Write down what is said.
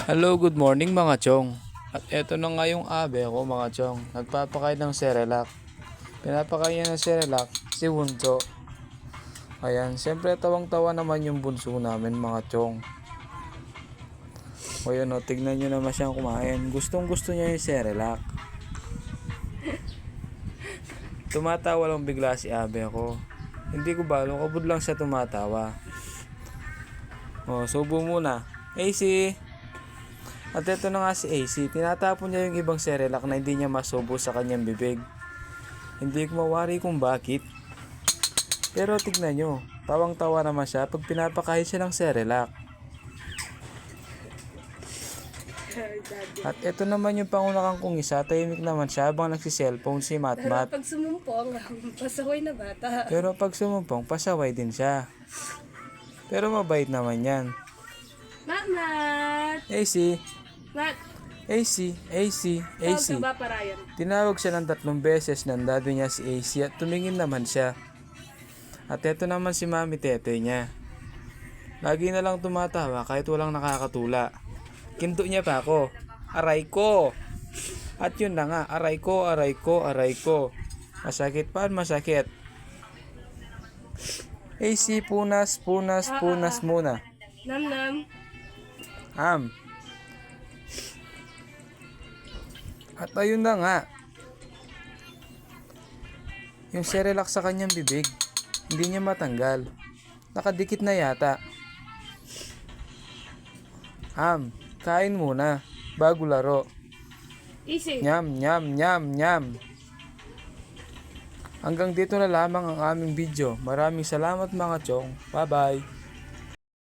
Hello, good morning mga chong. At eto na nga yung abe ko mga chong. Nagpapakain ng Cerelac. Pinapakain niya ng Cerelac si Bunso. Ayan, siyempre tawang-tawa naman yung bunso namin mga chong. O yun o, tignan nyo naman siyang kumain. Gustong gusto niya yung Cerelac. Tumatawa lang bigla si abe ko. Hindi ko balo, kabud lang siya tumatawa. O, subo muna. AC! At ito na nga si AC, tinatapon niya yung ibang Cerelac na hindi niya masubo sa kanyang bibig. Hindi ko mawari kung bakit. Pero tignan nyo, tawang-tawa naman siya pag pinapakain siya ng Cerelac. At ito naman yung pangunakan kong isa, tahimik naman siya habang nagsiselfone si Pero Matmat. pag sumumpong, pasaway na bata. Pero pag sumumpong, pasaway din siya. Pero mabait naman yan. Mamat! AC, Mat! AC, AC, AC. Tawag ka ba para yan? Tinawag siya ng 3 beses ng daddy niya si AC at tumingin naman siya. At eto naman si Mami Tete niya. Lagi na lang tumatawa kahit walang nakakatula. Kinto niya pa ako. Aray ko! At yun na nga, aray ko, aray ko, aray ko. Masakit pa, masakit. AC, punas, punas, punas muna. Nam nam. At ayun na nga. Yung Cerelac sa kanyang bibig, hindi niya matanggal. Nakadikit na yata. Kain muna, bago laro. Easy. Nyam, nyam, nyam, nyam. Hanggang dito na lamang ang aming video. Maraming salamat mga chong. Bye-bye.